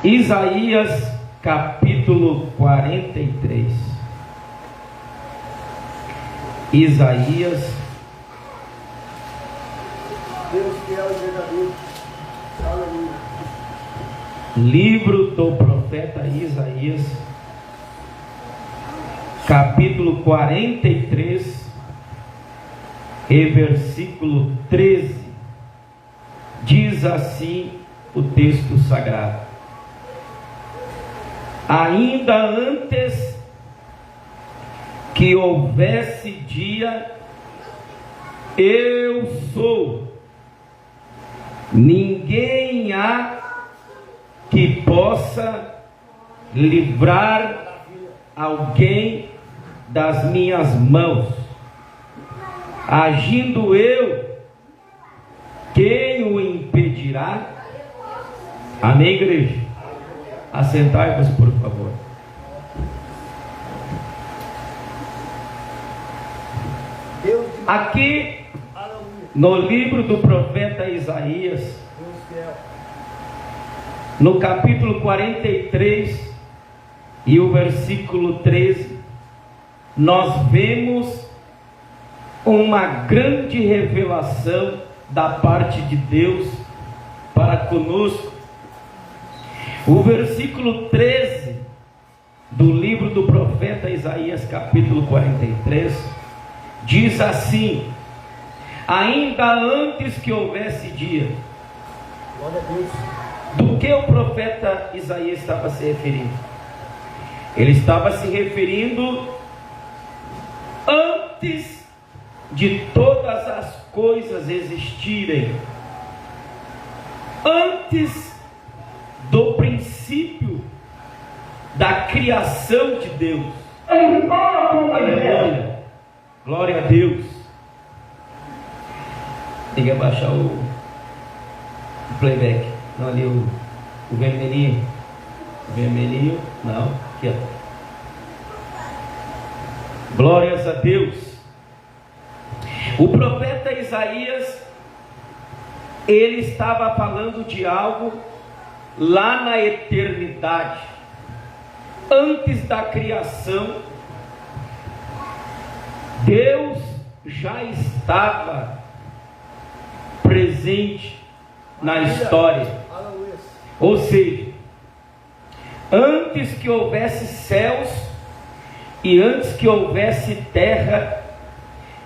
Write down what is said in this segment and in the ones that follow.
Isaías capítulo 43. Isaías. Deus fiel e verdadeiro. Aleluia. Livro do profeta Isaías, capítulo 43, e versículo 13. Diz assim o texto sagrado: ainda antes que houvesse dia, eu sou, ninguém há que possa livrar alguém das minhas mãos. Agindo eu, quem o impedirá? Amém, igreja? Assentai-vos, por favor. Aqui no livro do profeta Isaías, no capítulo 43 e o versículo 13, nós vemos uma grande revelação da parte de Deus para conosco. O versículo 13 do livro do profeta Isaías, capítulo 43, diz assim: ainda antes que houvesse dia. Glória a Deus. Do que o profeta Isaías estava se referindo? Ele estava se referindo antes de todas as coisas existirem, antes do princípio da criação de Deus. Aleluia. Glória a Deus. Tem que abaixar o playback. Não, ali o vermelhinho. O vermelhinho, não, aqui ó. Glórias a Deus. O profeta Isaías, ele estava falando de algo lá na eternidade, antes da criação. Deus já estava presente na história. Ou seja, antes que houvesse céus, e antes que houvesse terra,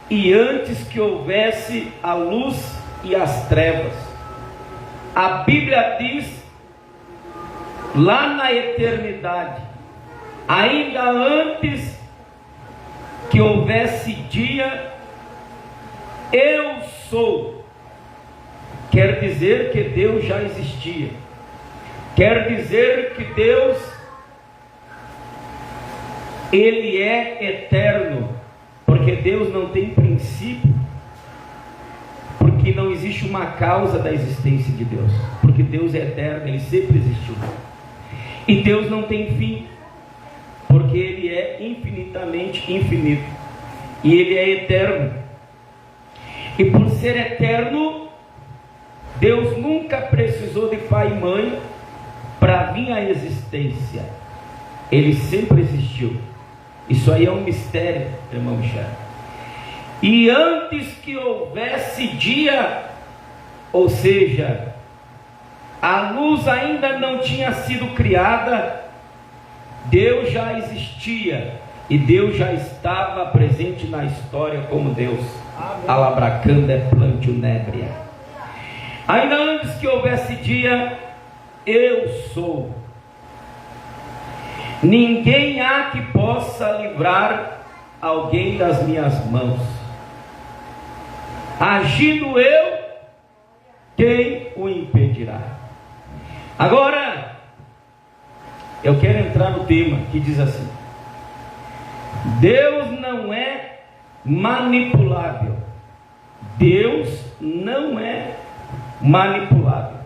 e antes que houvesse a luz e as trevas, a Bíblia diz, lá na eternidade, ainda antes que houvesse dia, eu sou. Quer dizer que Deus já existia. Quer dizer que Deus, Ele é eterno, porque Deus não tem princípio, porque não existe uma causa da existência de Deus, porque Deus é eterno, Ele sempre existiu. E Deus não tem fim, porque Ele é infinitamente infinito, e Ele é eterno. E por ser eterno, Deus nunca precisou de pai e mãe para vir à existência. Ele sempre existiu. Isso aí é um mistério, irmão Michel. E antes que houvesse dia, ou seja, a luz ainda não tinha sido criada, Deus já existia, e Deus já estava presente na história como Deus. Alabracanda é plantio nébria. Ainda antes que houvesse dia, eu sou. Ninguém há que possa livrar alguém das minhas mãos. Agindo eu, quem o impedirá? Agora, eu quero entrar no tema que diz assim: Deus não é manipulável. Deus não é manipulável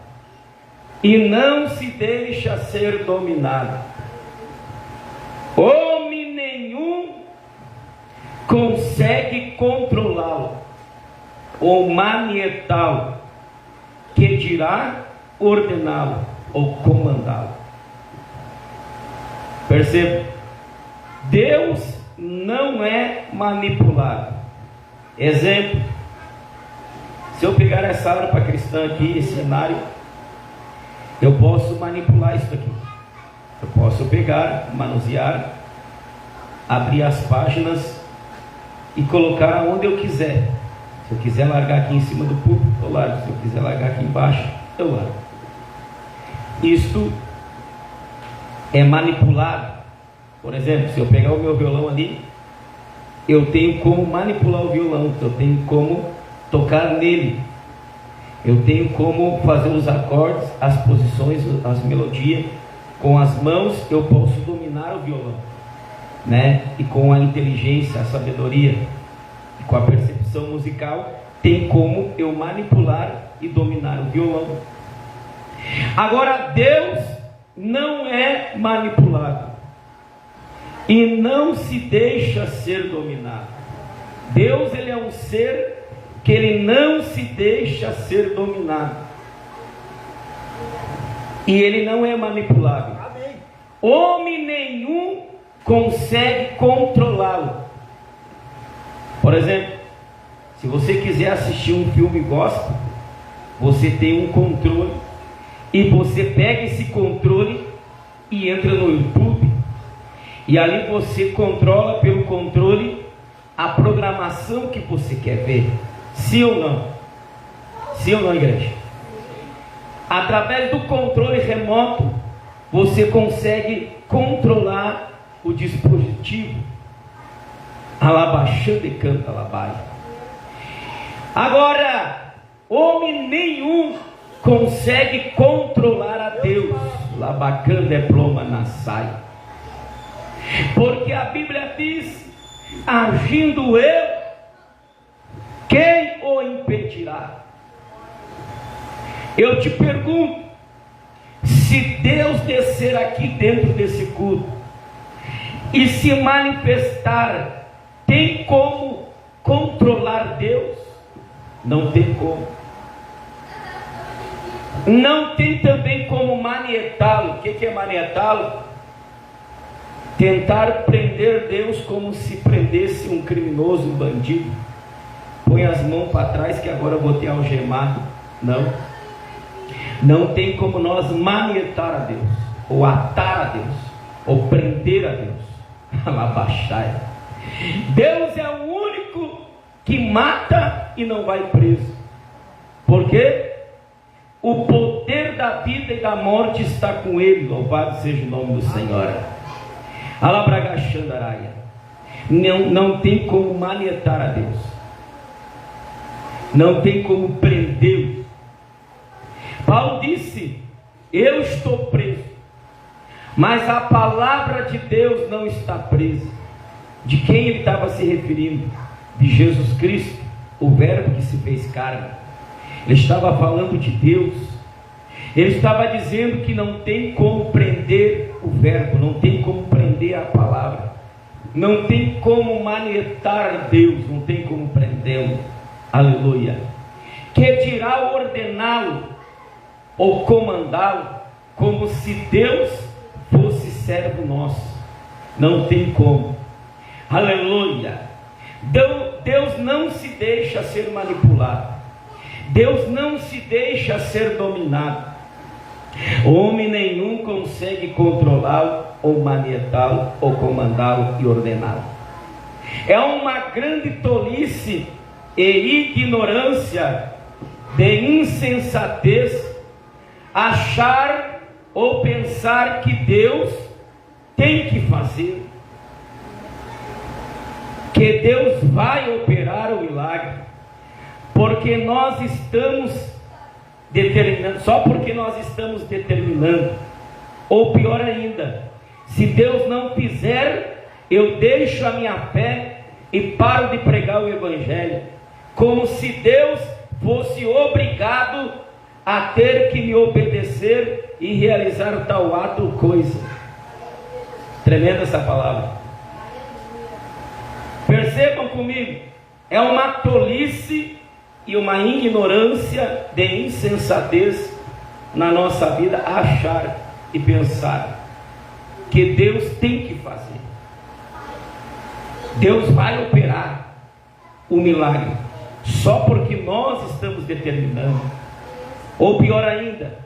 e não se deixa ser dominado. Homem nenhum consegue controlá-lo ou manietá-lo, que dirá ordená-lo ou comandá-lo. Perceba, Deus não é manipulado. Exemplo, se eu pegar essa harpa cristã aqui, esse cenário, eu posso manipular isso aqui. Eu posso pegar, manusear, abrir as páginas e colocar onde eu quiser. Se eu quiser largar aqui em cima do púlpito, eu largo. Se eu quiser largar aqui embaixo, eu largo. Isto é manipulado. Por exemplo, se eu pegar o meu violão ali, eu tenho como manipular o violão, eu tenho como tocar nele, eu tenho como fazer os acordes, as posições, as melodias. Com as mãos eu posso dominar o violão, né? E com a inteligência, a sabedoria e com a percepção musical, tem como eu manipular e dominar o violão. Agora, Deus não é manipulado e não se deixa ser dominado. Deus, ele é um ser que ele não se deixa ser dominado e ele não é manipulado. Amém. Homem nenhum consegue controlá-lo. Por exemplo, se você quiser assistir um filme gospel, você tem um controle e você pega esse controle e entra no YouTube e ali você controla pelo controle a programação que você quer ver. Sim ou não? Sim ou não, igreja? Através do controle remoto, você consegue controlar o dispositivo. Alabaxando e canta alabai. Agora, homem nenhum consegue controlar a Deus. Labacanda é ploma na saia. Porque a Bíblia diz: agindo eu, quem o impedirá? Eu te pergunto, se Deus descer aqui dentro desse culto e se manifestar, tem como controlar Deus? Não tem como. Não tem também como manietá-lo. O que é manietá-lo? Tentar prender Deus como se prendesse um criminoso, um bandido. Põe as mãos para trás que agora eu vou ter algemado. Não. Não tem como nós manietar a Deus, ou atar a Deus, ou prender a Deus. Alabaxai. Deus é o único que mata e não vai preso. Por quê? O poder da vida e da morte está com ele. Louvado seja o nome do Senhor. Alabragaxandaraia. Não tem como manietar a Deus. Não tem como prendê-lo. Paulo disse: eu estou preso, mas a palavra de Deus não está presa. De quem ele estava se referindo? De Jesus Cristo, o verbo que se fez carne. Ele estava falando de Deus. Ele estava dizendo que não tem como prender o verbo, não tem como prender a palavra, não tem como manietar Deus, não tem como prendê-lo. Aleluia. Que dirá ordená-lo ou comandá-lo, como se Deus fosse servo nosso? Não tem como. Aleluia. Deus não se deixa ser manipulado. Deus não se deixa ser dominado. Homem nenhum consegue controlá-lo, ou manietá-lo, ou comandá-lo e ordená-lo. É uma grande tolice e ignorância, de insensatez, achar ou pensar que Deus tem que fazer, que Deus vai operar o milagre, porque nós estamos determinando, só porque nós estamos determinando, ou pior ainda, se Deus não fizer, eu deixo a minha fé e paro de pregar o Evangelho, como se Deus fosse obrigado a ter que me obedecer e realizar tal ato ou coisa. Tremenda essa palavra. Percebam comigo, é uma tolice e uma ignorância de insensatez na nossa vida achar e pensar que Deus tem que fazer. Deus vai operar o milagre só porque nós estamos determinando. Ou pior ainda,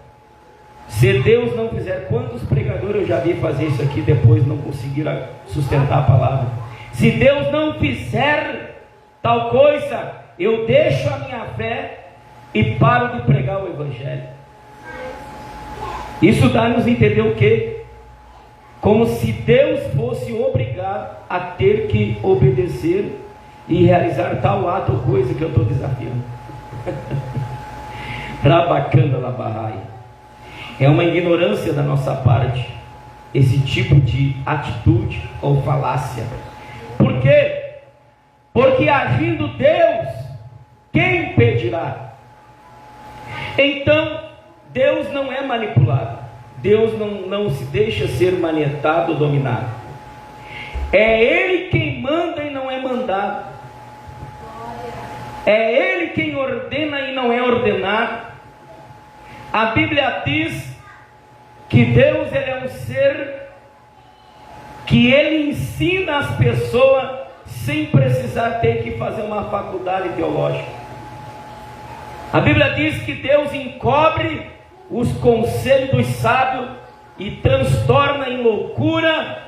se Deus não fizer, quantos pregadores eu já vi fazer isso aqui depois não conseguiram sustentar a palavra? Se Deus não fizer tal coisa, eu deixo a minha fé e paro de pregar o evangelho. Isso dá-nos a entender o quê? Como se Deus fosse obrigado a ter que obedecer e realizar tal ato ou coisa que eu estou desafiando. Rabacana labarraia. É uma ignorância da nossa parte esse tipo de atitude ou falácia. Por quê? Porque agindo Deus, quem impedirá? Então, Deus não é manipulado. Deus não se deixa ser manietado ou dominado. É Ele quem manda e não é mandado. É Ele quem ordena e não é ordenado. A Bíblia diz que Deus ele é um ser que Ele ensina as pessoas sem precisar ter que fazer uma faculdade teológica. A Bíblia diz que Deus encobre os conselhos dos sábios e transtorna em loucura,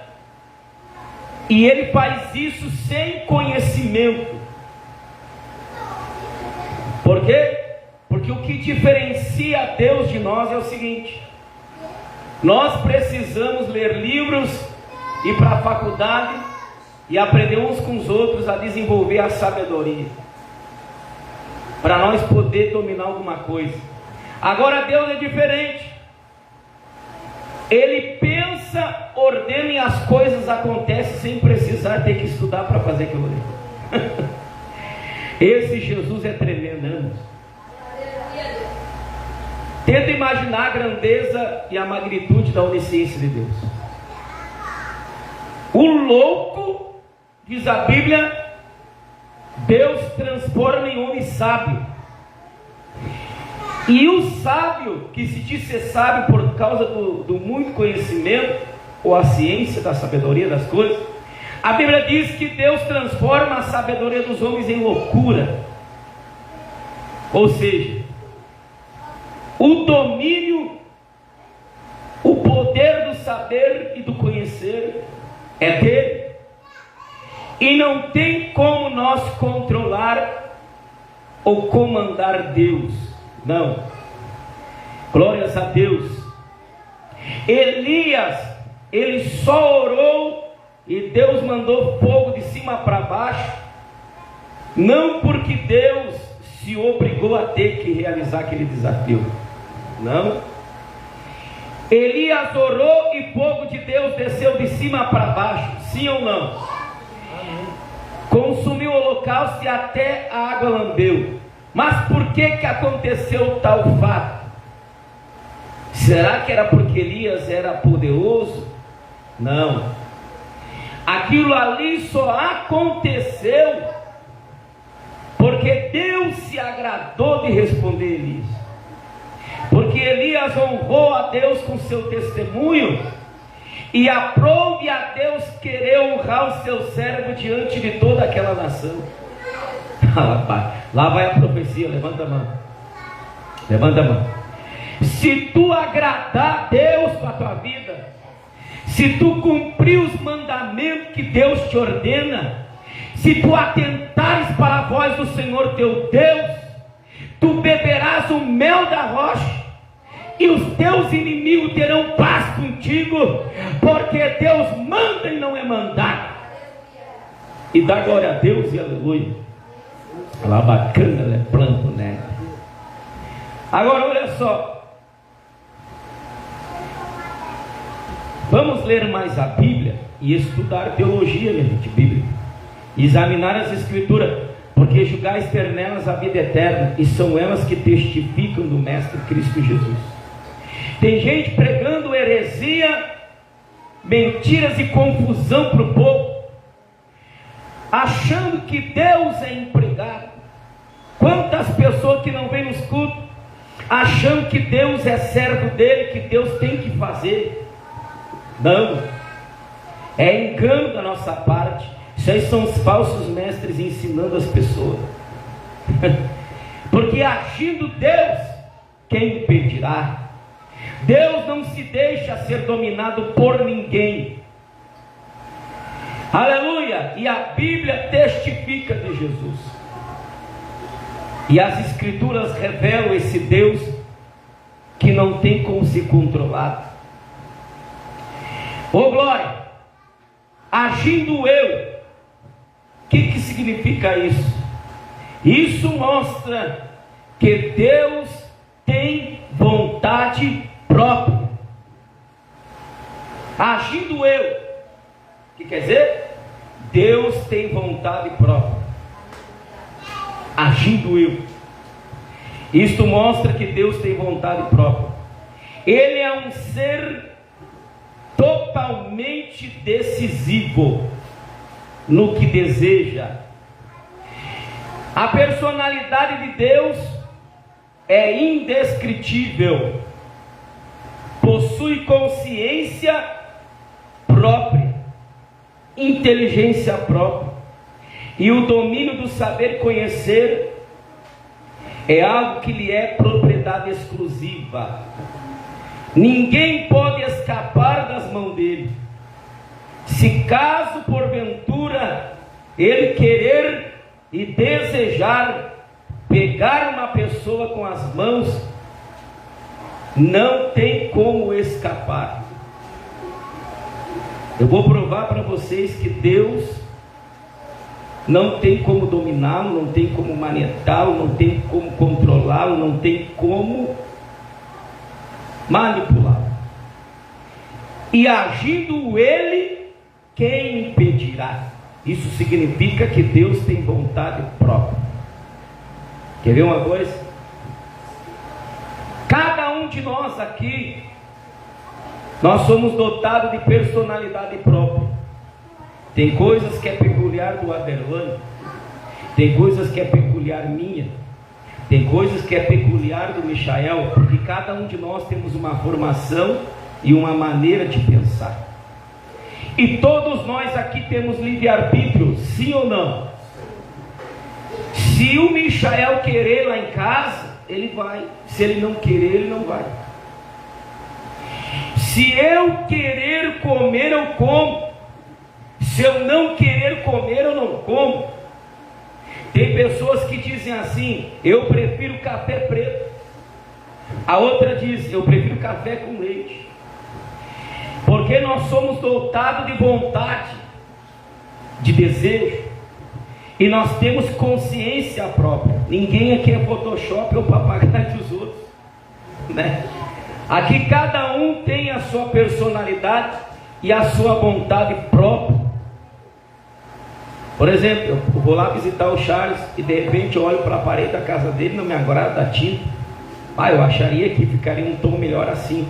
e Ele faz isso sem conhecimento. Por quê? Porque o que diferencia Deus de nós é o seguinte: nós precisamos ler livros, ir para a faculdade e aprender uns com os outros a desenvolver a sabedoria, para nós poder dominar alguma coisa. Agora Deus é diferente. Ele pensa, ordena e as coisas acontecem sem precisar ter que estudar para fazer aquilo ali. Esse Jesus é tremendo, irmãos. Tenta imaginar a grandeza e a magnitude da onisciência de Deus. O louco, diz a Bíblia, Deus transforma em homem sábio. E o sábio, que se diz ser sábio por causa do muito conhecimento, ou a ciência da sabedoria das coisas, a Bíblia diz que Deus transforma a sabedoria dos homens em loucura. Ou seja, o domínio, o poder do saber e do conhecer é dele, e não tem como nós controlar ou comandar Deus. Não. Glórias a Deus. Elias, ele só orou e Deus mandou fogo de cima para baixo, não porque Deus se obrigou a ter que realizar aquele desafio. Não. Elias orou e fogo de Deus desceu de cima para baixo. Sim ou não? Amém. Consumiu o holocausto e até a água lambeu. Mas por que aconteceu tal fato? Será que era porque Elias era poderoso? Não. Aquilo ali só aconteceu porque Deus se agradou de responder Elias. Porque Elias honrou a Deus com seu testemunho e aprove a Deus querer honrar o seu servo diante de toda aquela nação. Lá vai a profecia, levanta a mão. Levanta a mão. Se tu agradar a Deus com a tua vida, se tu cumprir os mandamentos que Deus te ordena, se tu atentares para a voz do Senhor teu Deus, tu beberás o mel da rocha, e os teus inimigos terão paz contigo, porque Deus manda e não é mandado. E dá glória a Deus e aleluia. Lá bacana, é planto, né? Agora olha só, vamos ler mais a Bíblia e estudar teologia, minha gente, Bíblia, examinar as Escrituras, porque julgais ter nelas a vida eterna, e são elas que testificam do Mestre Cristo Jesus. Tem gente pregando heresia, mentiras e confusão para o povo, achando que Deus é empregado. Quantas pessoas que não vêm nos cultos, achando que Deus é servo dele, que Deus tem que fazer. Não, É engano da nossa parte. Isso aí são os falsos mestres ensinando as pessoas. Porque agindo Deus, quem impedirá? Deus não se deixa ser dominado por ninguém. Aleluia! E a Bíblia testifica de Jesus. E as Escrituras revelam esse Deus que não tem como se controlar. Ô glória! Agindo eu, o que significa isso? Isso mostra que Deus tem vontade própria. Agindo eu, o que quer dizer? Deus tem vontade própria. Agindo eu. Isto mostra que Deus tem vontade própria. Ele é um ser totalmente decisivo no que deseja. A personalidade de Deus é indescritível. Possui consciência própria, inteligência própria, e o domínio do saber conhecer é algo que lhe é propriedade exclusiva. Ninguém pode escapar das mãos dele. Se caso porventura ele querer e desejar pegar uma pessoa com as mãos, não tem como escapar. Eu vou provar para vocês que Deus não tem como dominá-lo, não tem como manietá-lo, não tem como controlá-lo, não tem como manipulá-lo. E agindo ele, quem impedirá? Isso significa que Deus tem vontade própria. Quer ver uma coisa? Cada um de nós aqui, nós somos dotados de personalidade própria. Tem coisas que é peculiar do Aderlan, tem coisas que é peculiar minha, tem coisas que é peculiar do Michael, porque cada um de nós temos uma formação e uma maneira de pensar. E todos nós aqui temos livre-arbítrio, sim ou não? Se o Michael querer lá em casa, ele vai. Se ele não querer, ele não vai. Se eu querer comer, eu como. Se eu não querer comer, eu não como. Tem pessoas que dizem assim: eu prefiro café preto. A outra diz: eu prefiro café com leite. Porque nós somos dotados de vontade, de desejo, e nós temos consciência própria. Ninguém aqui é Photoshop ou papagaio dos outros, né? Aqui cada um tem a sua personalidade e a sua vontade própria. Por exemplo, eu vou lá visitar o Charles e de repente eu olho para a parede da casa dele, não me agrada a tinta. Eu acharia que ficaria um tom melhor assim.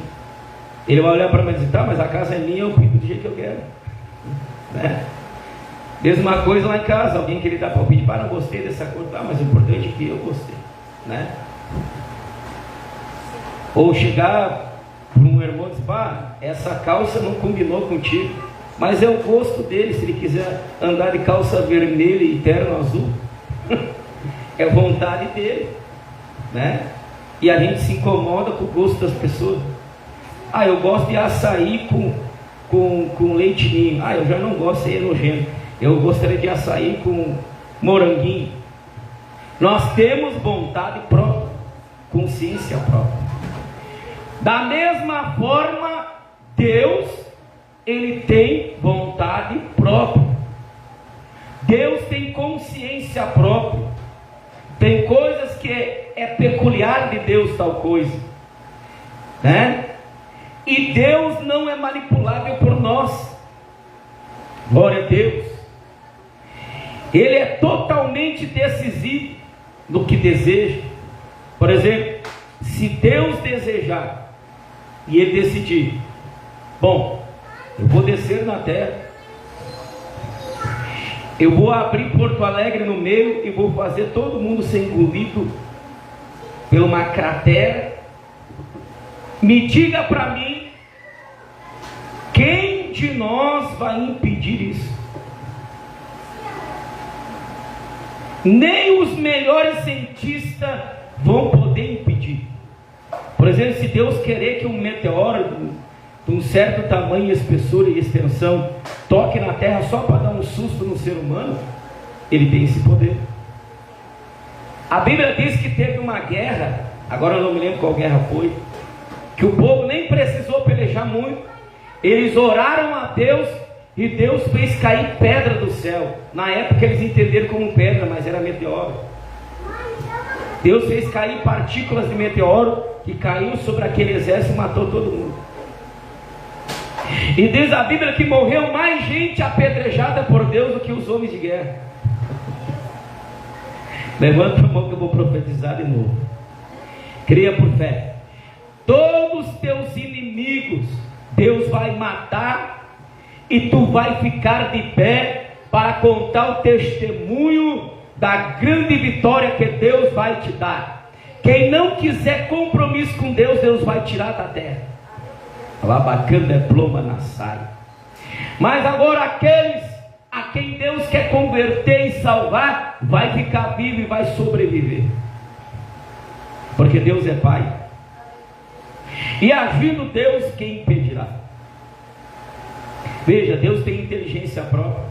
Ele vai olhar para mim e dizer: tá, mas a casa é minha, eu pinto do jeito que eu quero, né? Mesma coisa lá em casa, alguém que ele dá palpite: não gostei dessa cor, tá, mas o importante é que eu gostei, né? Ou chegar para um irmão e dizer: essa calça não combinou contigo, mas é o gosto dele. Se ele quiser andar de calça vermelha e terno azul, é vontade dele, né? E a gente se incomoda com o gosto das pessoas. Eu gosto de açaí com leite ninho. Eu já não gosto, é nojento. Eu gostaria de açaí com moranguinho. Nós temos vontade própria, consciência própria. Da mesma forma, Deus, ele tem vontade própria. Deus tem consciência própria. Tem coisas que é peculiar de Deus, tal coisa, né? E Deus não é manipulável por nós. Glória a Deus. Ele é totalmente decisivo no que deseja. Por exemplo, se Deus desejar e ele decidir: bom, eu vou descer na terra, eu vou abrir Porto Alegre no meio e vou fazer todo mundo ser engolido por uma cratera. Me diga para mim, quem de nós vai impedir isso. Nem os melhores cientistas vão poder impedir. Por exemplo, se Deus querer que um meteoro de um certo tamanho, espessura e extensão toque na Terra só para dar um susto no ser humano, ele tem esse poder. A Bíblia diz que teve uma guerra, agora eu não me lembro qual guerra foi, que o povo nem precisou pelejar muito, eles oraram a Deus e Deus fez cair pedra do céu. Na época eles entenderam como pedra, mas era meteoro. Deus fez cair partículas de meteoro que caiu sobre aquele exército e matou todo mundo. E diz a Bíblia que morreu mais gente apedrejada por Deus do que os homens de guerra. Levanta a mão que eu vou profetizar de novo. Creia por fé. Todos os teus inimigos Deus vai matar, e tu vai ficar de pé para contar o testemunho da grande vitória que Deus vai te dar. Quem não quiser compromisso com Deus, Deus vai tirar da terra. Labacana é ploma na sala. Mas agora aqueles a quem Deus quer converter e salvar, vai ficar vivo e vai sobreviver. Porque Deus é Pai. E agindo Deus, quem impedirá? Veja, Deus tem inteligência própria.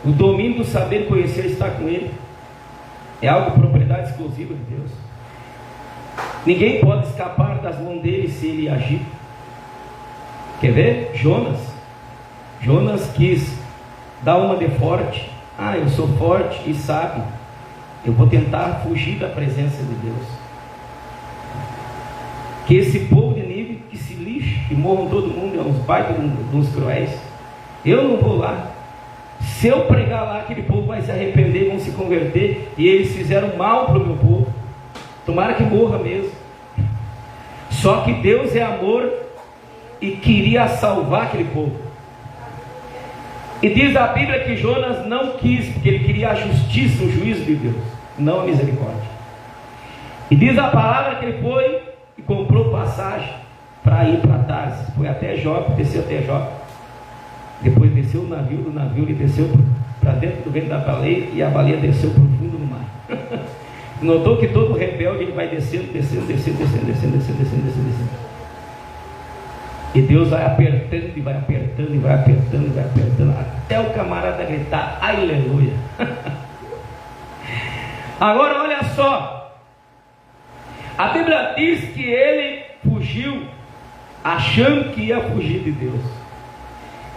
O domínio do saber e conhecer está com Ele. É algo propriedade exclusiva de Deus. Ninguém pode escapar das mãos dele se ele agir. Quer ver? Jonas quis dar uma de forte. Eu sou forte e sábio. Eu vou tentar fugir da presença de Deus. Que esse povo de Nínive que se lixe, que morram todo mundo, é uns baitas, uns cruéis. Eu não vou lá. Se eu pregar lá, aquele povo vai se arrepender, vão se converter, e eles fizeram mal para o meu povo. Tomara que morra mesmo. Só que Deus é amor e queria salvar aquele povo. E diz a Bíblia que Jonas não quis, porque ele queria a justiça, o juízo de Deus, não a misericórdia. E diz a palavra que ele foi e comprou passagem para ir para Tarsis. Foi até Jope, desceu até Jope. Depois desceu o navio, do navio ele desceu para dentro do ventre da baleia, e a baleia desceu para o fundo do mar. Notou que todo rebelde ele vai descendo. E Deus vai apertando, e vai apertando, e vai apertando, e vai apertando, até o camarada gritar, aleluia. Agora olha só, a Bíblia diz que ele fugiu, achando que ia fugir de Deus.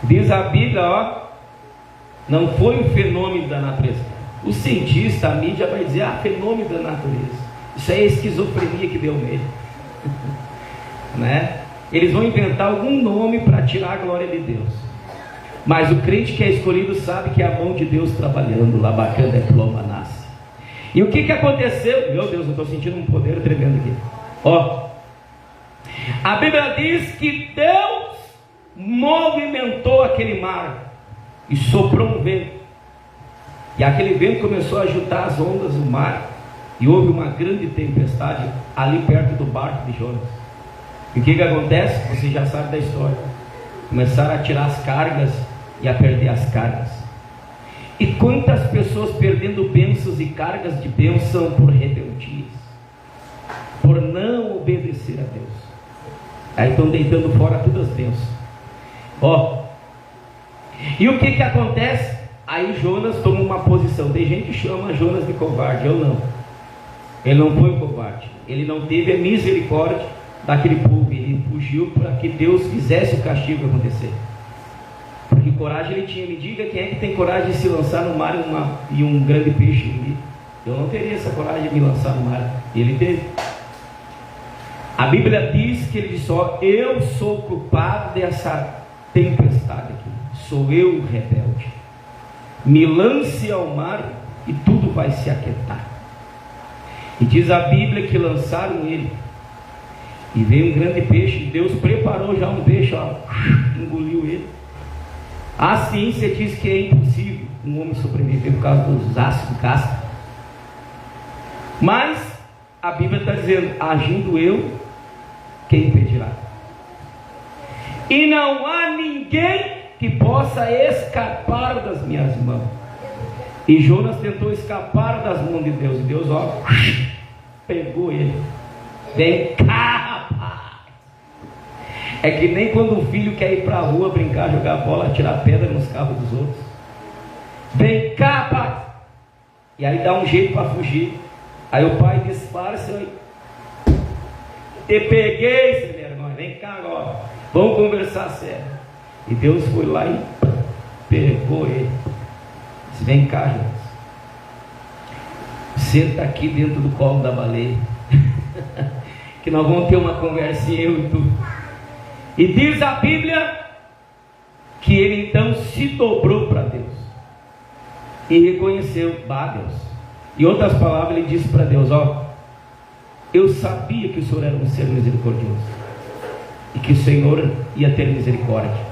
Diz a Bíblia, não foi um fenômeno da natureza. O cientista, a mídia vai dizer, fenômeno da natureza. Isso é a esquizofrenia que deu nele. Né? Eles vão inventar algum nome para tirar a glória de Deus. Mas o crente que é escolhido sabe que é a mão de Deus trabalhando. Lá bacana é ploma nasce. E o que aconteceu? Meu Deus, eu estou sentindo um poder tremendo aqui. A Bíblia diz que Deus movimentou aquele mar e soprou um vento. E aquele vento começou a agitar as ondas do mar. E houve uma grande tempestade ali perto do barco de Jonas. E o que acontece? Você já sabe da história. Começaram a tirar as cargas e a perder as cargas. E quantas pessoas perdendo bênçãos e cargas de bênção por rebeldias, por não obedecer a Deus. Aí estão deitando fora todas as bênçãos. E o que acontece? Aí Jonas toma uma posição. Tem gente que chama Jonas de covarde. Eu não. Ele não foi um covarde. Ele não teve a misericórdia daquele povo. Ele fugiu para que Deus fizesse o castigo acontecer. Porque coragem ele tinha. Me diga quem é que tem coragem de se lançar no mar e um grande peixe engolir. Eu não teria essa coragem de me lançar no mar. E ele teve. A Bíblia diz que ele disse: eu sou culpado dessa tempestade aqui. Sou eu o rebelde. Me lance ao mar e tudo vai se aquietar. E diz a Bíblia que lançaram ele. E veio um grande peixe. Deus preparou já um peixe, engoliu ele. A ciência diz que é impossível um homem sobreviver por causa dos ácidos casca. Mas a Bíblia está dizendo: agindo eu, quem impedirá? e não há ninguém que possa escapar das minhas mãos. E Jonas tentou escapar das mãos de Deus, e Deus, pegou ele. Vem cá, rapaz. É que nem quando o filho quer ir para a rua brincar, jogar bola, tirar pedra nos carros dos outros. Vem cá, rapaz. E aí dá um jeito para fugir. Aí o pai disfarça. Te peguei, seu vergonha. Vem cá agora. Vamos conversar sério. E Deus foi lá e pegou ele. Disse: vem cá, Jonas. Senta aqui dentro do colo da baleia. Que nós vamos ter uma conversinha, eu e tu. E diz a Bíblia que ele então se dobrou para Deus e reconheceu: Deus. Em outras palavras, ele disse para Deus: eu sabia que o Senhor era um ser misericordioso e que o Senhor ia ter misericórdia.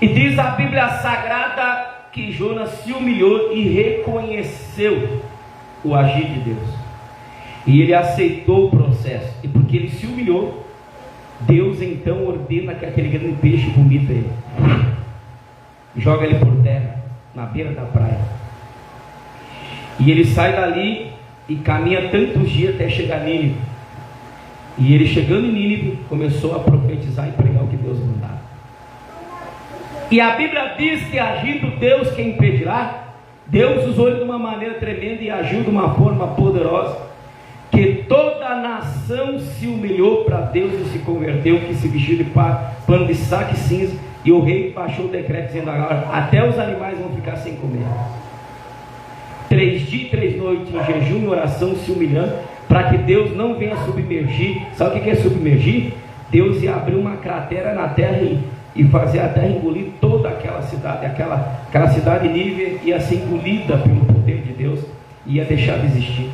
E diz a Bíblia Sagrada que Jonas se humilhou e reconheceu o agir de Deus, e ele aceitou o processo. E porque ele se humilhou, Deus então ordena que aquele grande peixe vomita ele, joga ele por terra na beira da praia, e ele sai dali e caminha tantos dias até chegar a Nínive. E ele, chegando em Nínive, começou a profetizar e pregar o que Deus mandava. E a Bíblia diz que, agindo Deus, quem impedirá? Deus usou ele de uma maneira tremenda e agiu de uma forma poderosa, que toda a nação se humilhou para Deus e se converteu, que se vestiu de pano de saco e cinza. E o rei baixou o decreto dizendo: agora até os animais vão ficar sem comer. 3 dias e 3 noites em jejum e oração, se humilhando, para que Deus não venha submergir. Sabe o que é submergir? Deus ia abrir uma cratera na terra e fazer a terra engolir toda aquela cidade. Aquela cidade Nínive ia ser engolida pelo poder de Deus e ia deixar de existir.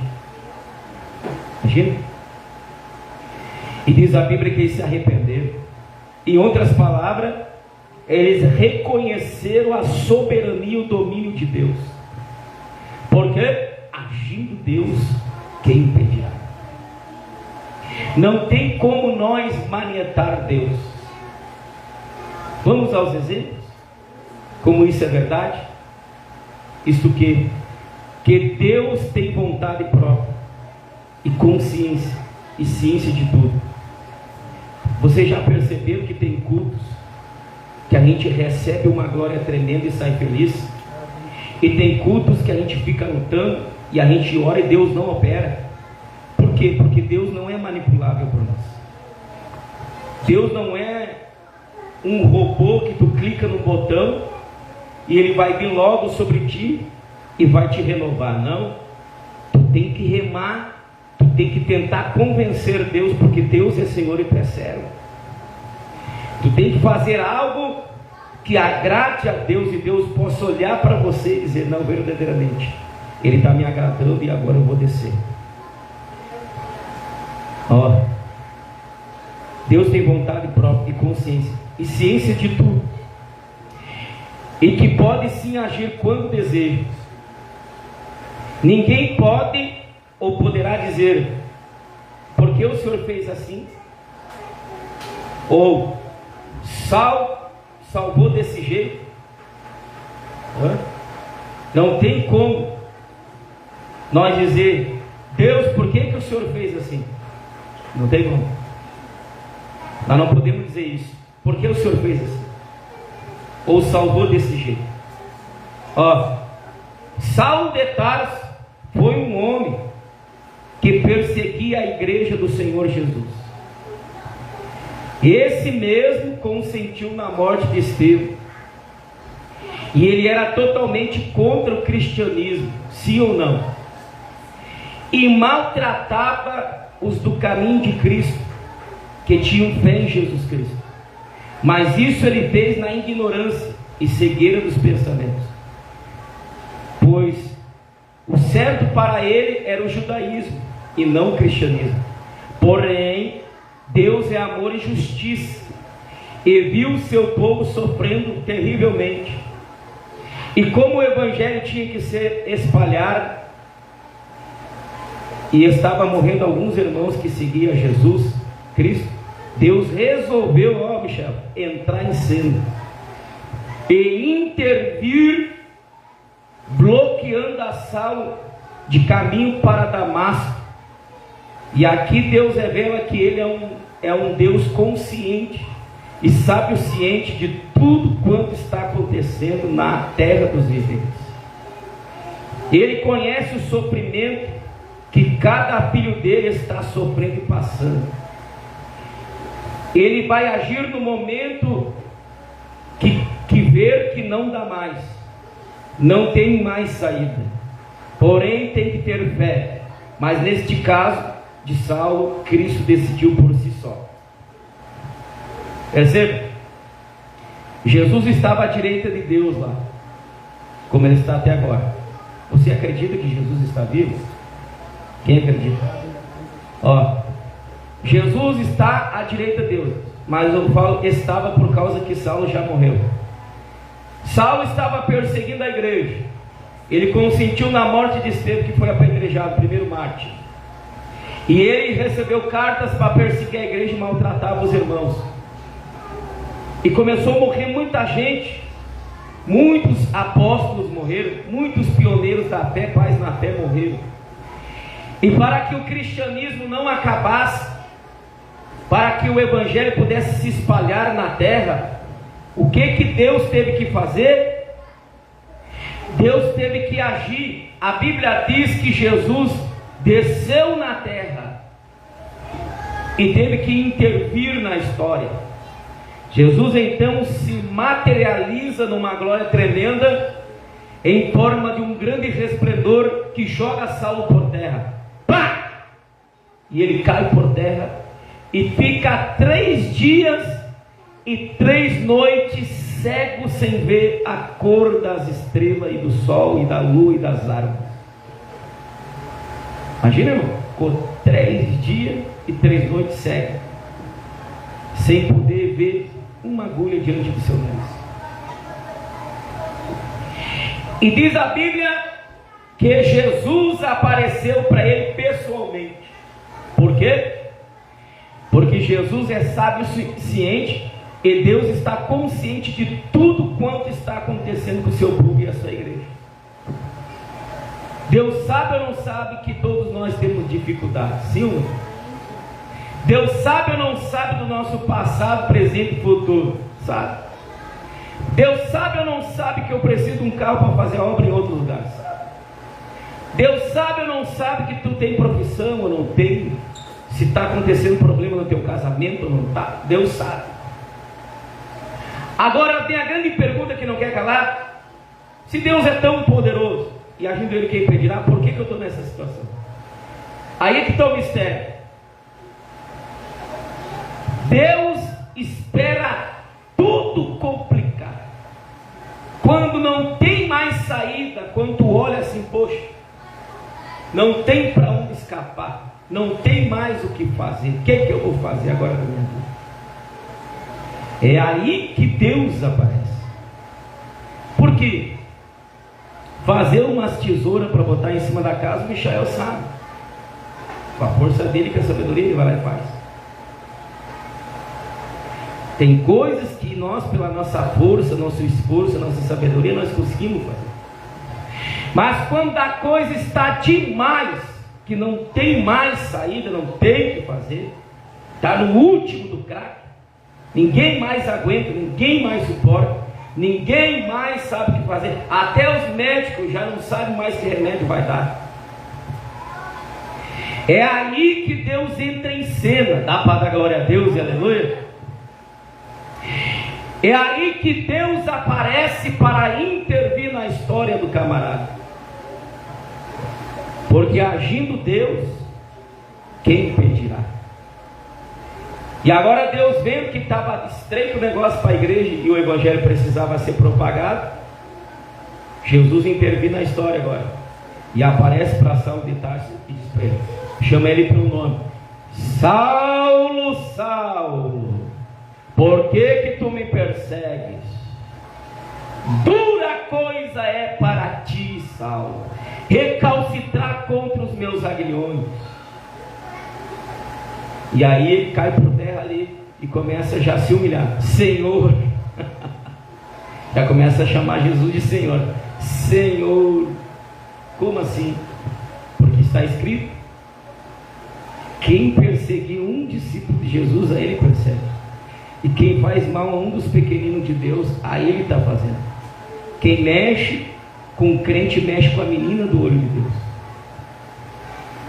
Imagina? E diz a Bíblia que eles se arrependeram. Em outras palavras, eles reconheceram a soberania e o domínio de Deus. Porque agindo Deus, quem impedirá? Não tem como nós manietar Deus. Vamos aos exemplos, como isso é verdade. Isto que Deus tem vontade própria e consciência e ciência de tudo. Vocês já perceberam que tem cultos que a gente recebe uma glória tremenda e sai feliz? E tem cultos que a gente fica lutando e a gente ora e Deus não opera. Por quê? Porque Deus não é manipulável por nós. Deus não é um robô que tu clica no botão e ele vai vir logo sobre ti e vai te renovar. Não. Tu tem que remar, tu tem que tentar convencer Deus, porque Deus é Senhor e tu é servo. Tu tem que fazer algo que agrade a Deus, e Deus possa olhar para você e dizer: não, verdadeiramente Ele está me agradando e agora eu vou descer. Deus tem vontade própria e consciência e ciência de tudo, e que pode sim agir quando deseja. Ninguém pode ou poderá dizer: porque o Senhor fez assim, ou salvou desse jeito. Não tem como nós dizer: Deus, por que o Senhor fez assim? Não tem como. Nós não podemos dizer isso. Por que o Senhor fez assim? Ou salvou desse jeito? Saulo de Tarso foi um homem que perseguia a igreja do Senhor Jesus. Esse mesmo consentiu na morte de Estevão, e ele era totalmente contra o cristianismo, sim ou não? E maltratava os do caminho de Cristo, que tinham fé em Jesus Cristo. Mas isso ele fez na ignorância e cegueira dos pensamentos, pois o certo para ele era o judaísmo e não o cristianismo. Porém, Deus é amor e justiça, e viu o seu povo sofrendo terrivelmente. E como o evangelho tinha que ser espalhado, e estava morrendo alguns irmãos que seguiam Jesus Cristo, Deus resolveu, ó Michel, entrar em cena e intervir, bloqueando a Saulo de caminho para Damasco. E aqui Deus revela que ele é um Deus consciente e sábio ciente de tudo quanto está acontecendo na terra dos viventes. Ele conhece o sofrimento que cada filho dele está sofrendo e passando. Ele vai agir no momento que ver que não dá mais, não tem mais saída, porém tem que ter fé. Mas neste caso de Saulo, Cristo decidiu por si só. Percebe? Jesus estava à direita de Deus lá, como ele está até agora. Você acredita que Jesus está vivo? Quem acredita? Ó, Jesus está à direita de Deus, mas eu falo estava por causa que Saulo já morreu. Saulo estava perseguindo a igreja. Ele consentiu na morte de Estevão, que foi apedrejado, o primeiro mártir. E ele recebeu cartas para perseguir a igreja e maltratava os irmãos. E começou a morrer muita gente. Muitos apóstolos morreram, muitos pioneiros da fé, pais na fé morreram. E para que o cristianismo não acabasse, para que o evangelho pudesse se espalhar na terra, o que Deus teve que fazer? Deus teve que agir. A Bíblia diz que Jesus desceu na terra e teve que intervir na história. Jesus então se materializa numa glória tremenda, em forma de um grande resplendor que joga Saulo por terra. Pá! E ele cai por terra e fica 3 dias e 3 noites cego, sem ver a cor das estrelas e do sol e da lua e das árvores. Imagina, irmão, ficou 3 dias e 3 noites cego, sem poder ver uma agulha diante do seu nariz. E diz a Bíblia que Jesus apareceu para ele pessoalmente. Por quê? Porque Jesus é sábio ciente e Deus está consciente de tudo quanto está acontecendo com o seu povo e a sua igreja. Deus sabe ou não sabe que todos nós temos dificuldades? Sim ou não? Deus sabe ou não sabe do nosso passado, presente e futuro? Sabe. Deus sabe ou não sabe que eu preciso de um carro para fazer obra em outro lugar? Sabe. Deus sabe ou não sabe que tu tem profissão ou não tem? Se está acontecendo problema no teu casamento ou não está? Deus sabe. Agora tem a grande pergunta que não quer calar: se Deus é tão poderoso e agindo Ele quem impedirá, por que eu estou nessa situação? Aí é que está o mistério. Deus espera tudo complicar. Quando não tem mais saída, quando tu olha assim, poxa, não tem para onde escapar, não tem mais o que fazer, o que eu vou fazer agora na minha vida? É aí que Deus aparece. Por quê? Fazer umas tesouras para botar em cima da casa, o Michael sabe. Com a força dele, com a sabedoria, ele vai lá e faz. Tem coisas que nós, pela nossa força, nosso esforço, nossa sabedoria, nós conseguimos fazer. Mas quando a coisa está demais, que não tem mais saída, não tem o que fazer, está no último do crack, ninguém mais aguenta, ninguém mais suporta, ninguém mais sabe o que fazer, até os médicos já não sabem mais que remédio vai dar. É aí que Deus entra em cena. Dá para dar glória a Deus e aleluia? É aí que Deus aparece para intervir na história do camarada. Porque agindo Deus, quem impedirá? E agora Deus vendo que estava estreito o negócio para a igreja e o evangelho precisava ser propagado, Jesus intervém na história agora. E aparece para Saulo de Tarso e diz para ele, chama ele pelo nome: Saulo, Saulo, por que tu me persegues? Dura coisa é para ti, Saulo, recalcitrar contra os meus aguilhões. E aí ele cai por terra ali, e começa já a se humilhar. Senhor, já começa a chamar Jesus de Senhor. Senhor, como assim? Porque está escrito: quem perseguir um discípulo de Jesus, a ele persegue, e quem faz mal a um dos pequeninos de Deus, a ele está fazendo. Quem mexe com o crente, mexe com a menina do olho de Deus.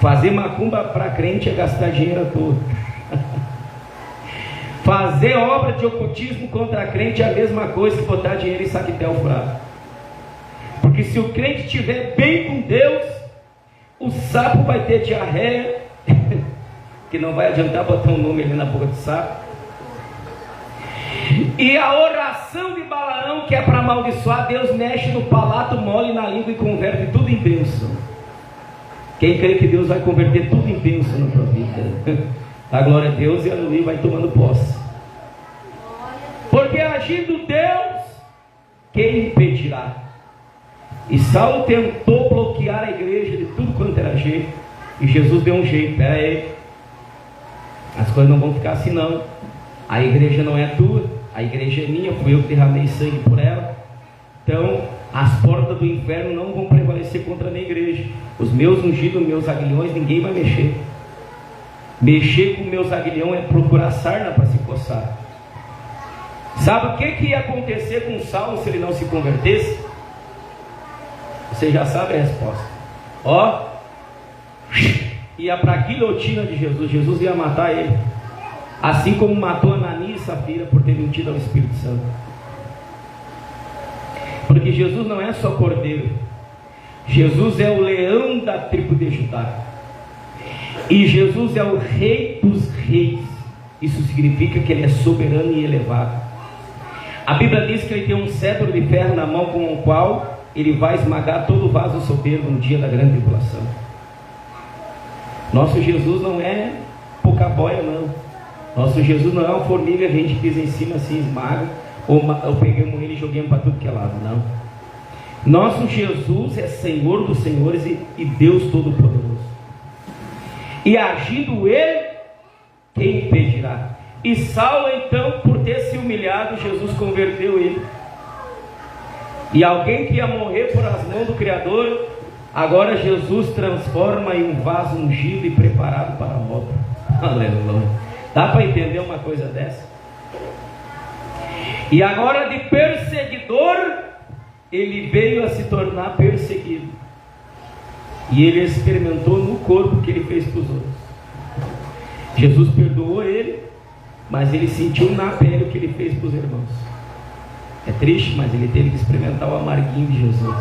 Fazer macumba para crente é gastar dinheiro à toa. Fazer obra de ocultismo contra a crente é a mesma coisa que botar dinheiro em saquetel furado. Porque se o crente estiver bem com Deus, o sapo vai ter diarreia, que não vai adiantar botar um nome ali na boca do sapo. E a oração de Balaão, que é para amaldiçoar, Deus mexe no palato mole, na língua, e converte tudo em bênção. Quem crê que Deus vai converter tudo em bênção na tua vida, a glória a Deus, e aleluia, vai tomando posse. Porque agindo Deus, quem impedirá? E Saulo tentou bloquear a igreja de tudo quanto era jeito, e Jesus deu um jeito. Pera aí, as coisas não vão ficar assim não. A igreja não é tua, a igreja é minha, fui eu que derramei sangue por ela. Então as portas do inferno não vão prevalecer contra a minha igreja. Os meus ungidos, meus aguilhões, ninguém vai mexer. Mexer com meus aguilhões é procurar sarna para se coçar. Sabe o que ia acontecer com Saulo se ele não se convertesse? Você já sabe a resposta. Ó, ia para a guilhotina de Jesus. Jesus ia matar ele, assim como matou Ananias e Safira por ter mentido ao Espírito Santo. Porque Jesus não é só cordeiro, Jesus é o leão da tribo de Judá, e Jesus é o rei dos reis. Isso significa que ele é soberano e elevado. A Bíblia diz que ele tem um cetro de ferro na mão, com o qual ele vai esmagar todo o vaso soberbo no dia da grande tribulação. Nosso Jesus não é pouca boia não. Nosso Jesus não é uma formiga que a gente pisa em cima assim, esmaga, ou pegamos ele e joguemos para tudo que é lado, não. Nosso Jesus é Senhor dos senhores e Deus Todo-Poderoso. E agindo ele, quem impedirá? E Saulo, então, por ter se humilhado, Jesus converteu ele. E alguém que ia morrer por as mãos do Criador, agora Jesus transforma em um vaso ungido e preparado para a obra. Aleluia. Dá para entender uma coisa dessa? E agora, de perseguidor, ele veio a se tornar perseguido. E ele experimentou no corpo o que ele fez para os outros. Jesus perdoou ele, mas ele sentiu na pele o que ele fez para os irmãos. É triste, mas ele teve que experimentar o amarguinho de Jesus.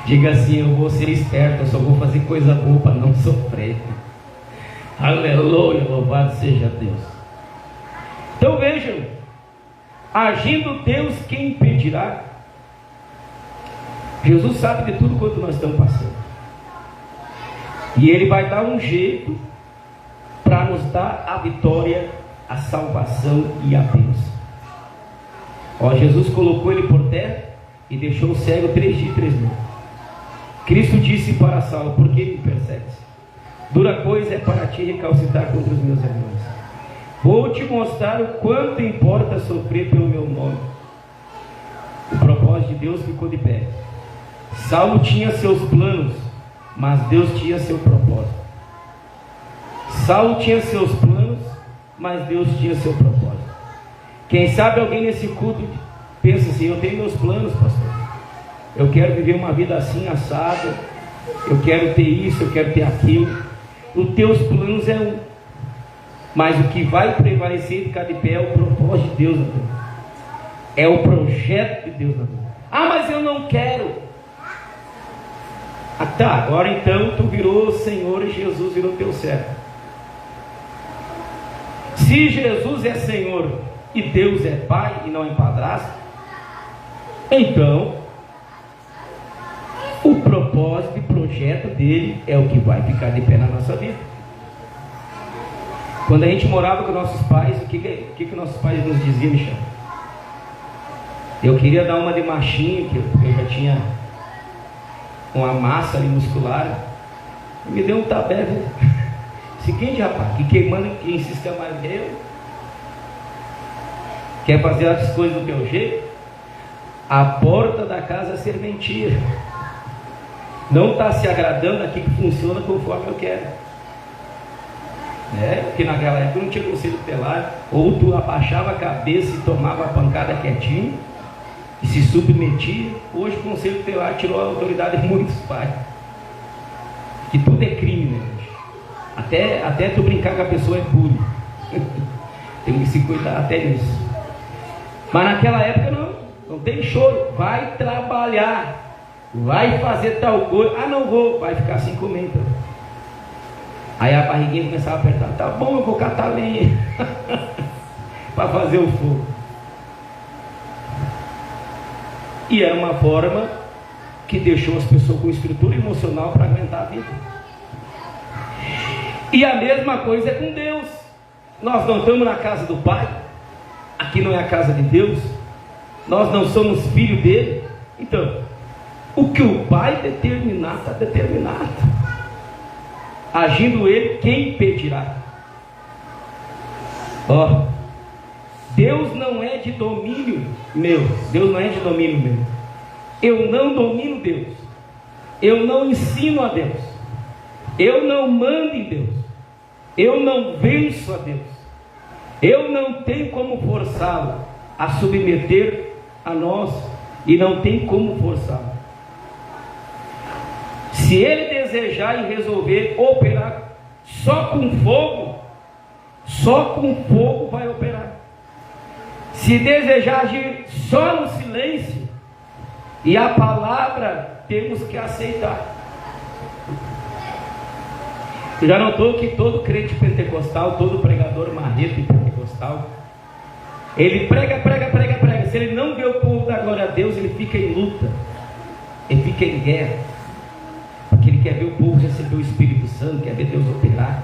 Diga assim: eu vou ser esperto, eu só vou fazer coisa boa para não sofrer. Aleluia, louvado seja Deus. Então vejam, agindo Deus, quem impedirá? Jesus sabe de tudo quanto nós estamos passando, e Ele vai dar um jeito para nos dar a vitória, a salvação e a bênção. Ó, Jesus colocou ele por terra e deixou o cego 3 dias e 3 noites. Cristo disse para Saulo: por que me persegues? Dura coisa é para ti recalcitrar contra os meus irmãos. Vou te mostrar o quanto importa sofrer pelo meu nome. O propósito de Deus ficou de pé. Saulo tinha seus planos, mas Deus tinha seu propósito. Saulo tinha seus planos, mas Deus tinha seu propósito. Quem sabe alguém nesse culto pensa assim: eu tenho meus planos, pastor, eu quero viver uma vida assim, assada, eu quero ter isso, eu quero ter aquilo. Os teus planos é um, mas o que vai prevalecer e ficar de pé é o propósito de Deus na tua vida. É o projeto de Deus na tua vida. Ah, mas eu não quero. Ah tá, agora então tu virou Senhor e Jesus virou teu servo. Se Jesus é Senhor e Deus é Pai e não é padrasto, então o propósito e projeto dele é o que vai ficar de pé na nossa vida. Quando a gente morava com nossos pais, o que nossos pais nos diziam, Michel? Eu queria dar uma de machinho, que eu já tinha uma massa ali muscular, e me deu um tabé. Seguinte, rapaz, que quem manda, quem insiste mais eu, Quer fazer as coisas do teu jeito? A porta da casa serventia. Não está se agradando aqui que funciona conforme eu quero. Porque naquela época não tinha conselho tutelar. Ou tu abaixava a cabeça e tomava a pancada quietinho e se submetia. Hoje o conselho tutelar tirou a autoridade de muitos pais. Que tudo é crime, né? Até tu brincar com a pessoa é bullying. Tem que se cuidar até nisso. Mas naquela época não tem choro. Vai trabalhar, vai fazer tal coisa. Ah, não vou, vai ficar sem comer então. Aí a barriguinha começava a apertar. Tá bom, eu vou catar lenha para fazer o fogo. E era uma forma que deixou as pessoas com estrutura emocional para aguentar a vida. E a mesma coisa é com Deus. Nós não estamos na casa do Pai. Aqui não é a casa de Deus. Nós não somos filhos dele. Então, o que o Pai determinar, está determinado. Agindo ele, quem impedirá? Deus não é de domínio meu. Deus não é de domínio meu. Eu não domino Deus. Eu não ensino a Deus. Eu não mando em Deus. Eu não venço a Deus. Eu não tenho como forçá-lo a submeter a nós. E não tem como forçá-lo. Se ele desejar e resolver operar só com fogo vai operar. Se desejar agir só no silêncio e a palavra, temos que aceitar. Eu já notou que todo crente pentecostal, todo pregador marreta e pentecostal, ele prega. Se ele não vê o povo da glória a Deus, ele fica em luta, ele fica em guerra, porque ele quer ver o povo receber o Espírito Santo, quer ver Deus operar,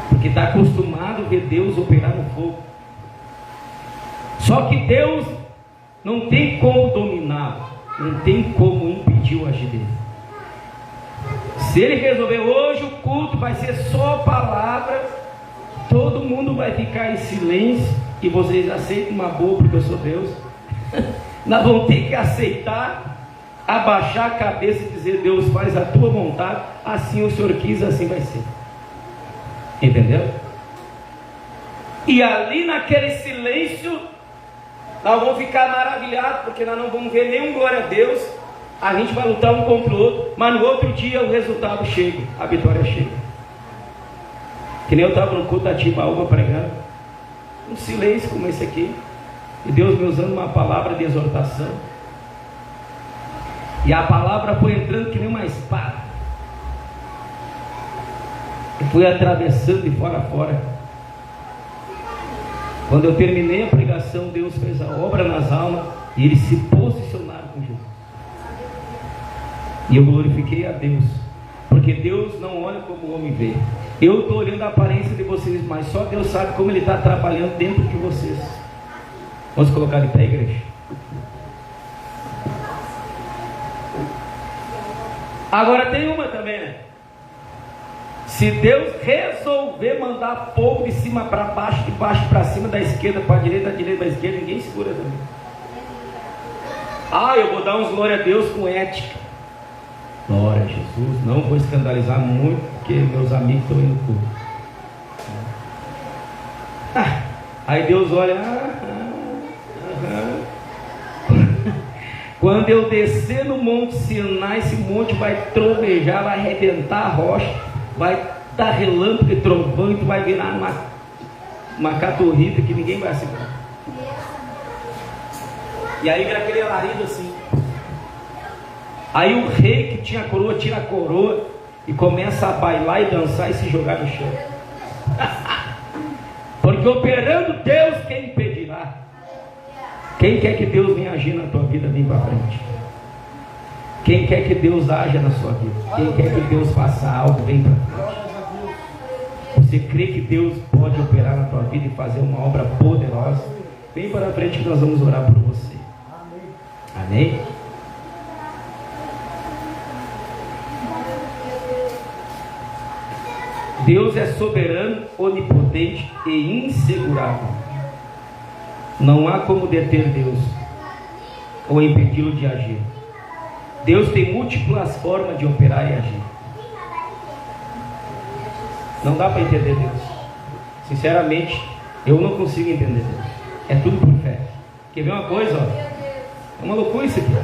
porque está acostumado a ver Deus operar no fogo. Só que Deus não tem como dominá-lo, não tem como impedir o agir dele. Se ele resolver hoje o culto vai ser só palavra, todo mundo vai ficar em silêncio e vocês aceitam uma boa porque eu sou Deus. Nós vamos ter que aceitar, abaixar a cabeça e dizer: Deus, faz a tua vontade, assim o Senhor quis, assim vai ser. Entendeu? E ali naquele silêncio nós vamos ficar maravilhados, porque nós não vamos ver nenhum glória a Deus. A gente vai lutar um contra o outro, mas no outro dia o resultado chega, a vitória chega. Que nem eu estava no culto da Timbaúba pregando, um silêncio como esse aqui, e Deus me usando uma palavra de exortação, e a palavra foi entrando que nem uma espada, e fui atravessando de fora a fora. Quando eu terminei a pregação, Deus fez a obra nas almas, e eles se posicionaram com Jesus. E eu glorifiquei a Deus, porque Deus não olha como o homem vê. Eu estou olhando a aparência de vocês, mas só Deus sabe como Ele está trabalhando dentro de vocês. Vamos colocar de pé, igreja. Agora tem uma também, né? Se Deus resolver mandar fogo de cima para baixo, de baixo para cima, da esquerda para a direita, da direita para a esquerda, ninguém segura também. Eu vou dar uns glória a Deus com ética. Glória a Jesus, não vou escandalizar muito, porque meus amigos estão indo no culto. Aí Deus olha, quando eu descer no monte Sinai, esse monte vai trovejar, vai arrebentar a rocha, vai dar relâmpago e trovão, e tu vai virar uma catorrita que ninguém vai segurar. E aí vira aquele alarido assim. Aí o rei que tinha a coroa tira a coroa e começa a bailar e dançar e se jogar no chão. Porque operando Deus, quem impedirá? Quem quer que Deus venha agir na tua vida, vem para frente. Quem quer que Deus haja na sua vida? Quem quer que Deus faça algo, vem para frente. Você crê que Deus pode operar na tua vida e fazer uma obra poderosa? Vem para frente que nós vamos orar por você. Amém? Deus é soberano, onipotente e insegurável. Não há como deter Deus ou impedi-lo de agir. Deus tem múltiplas formas de operar e agir. Não dá para entender Deus. Sinceramente, eu não consigo entender Deus. É tudo por fé. Quer ver uma coisa? Ó? É uma loucura isso aqui.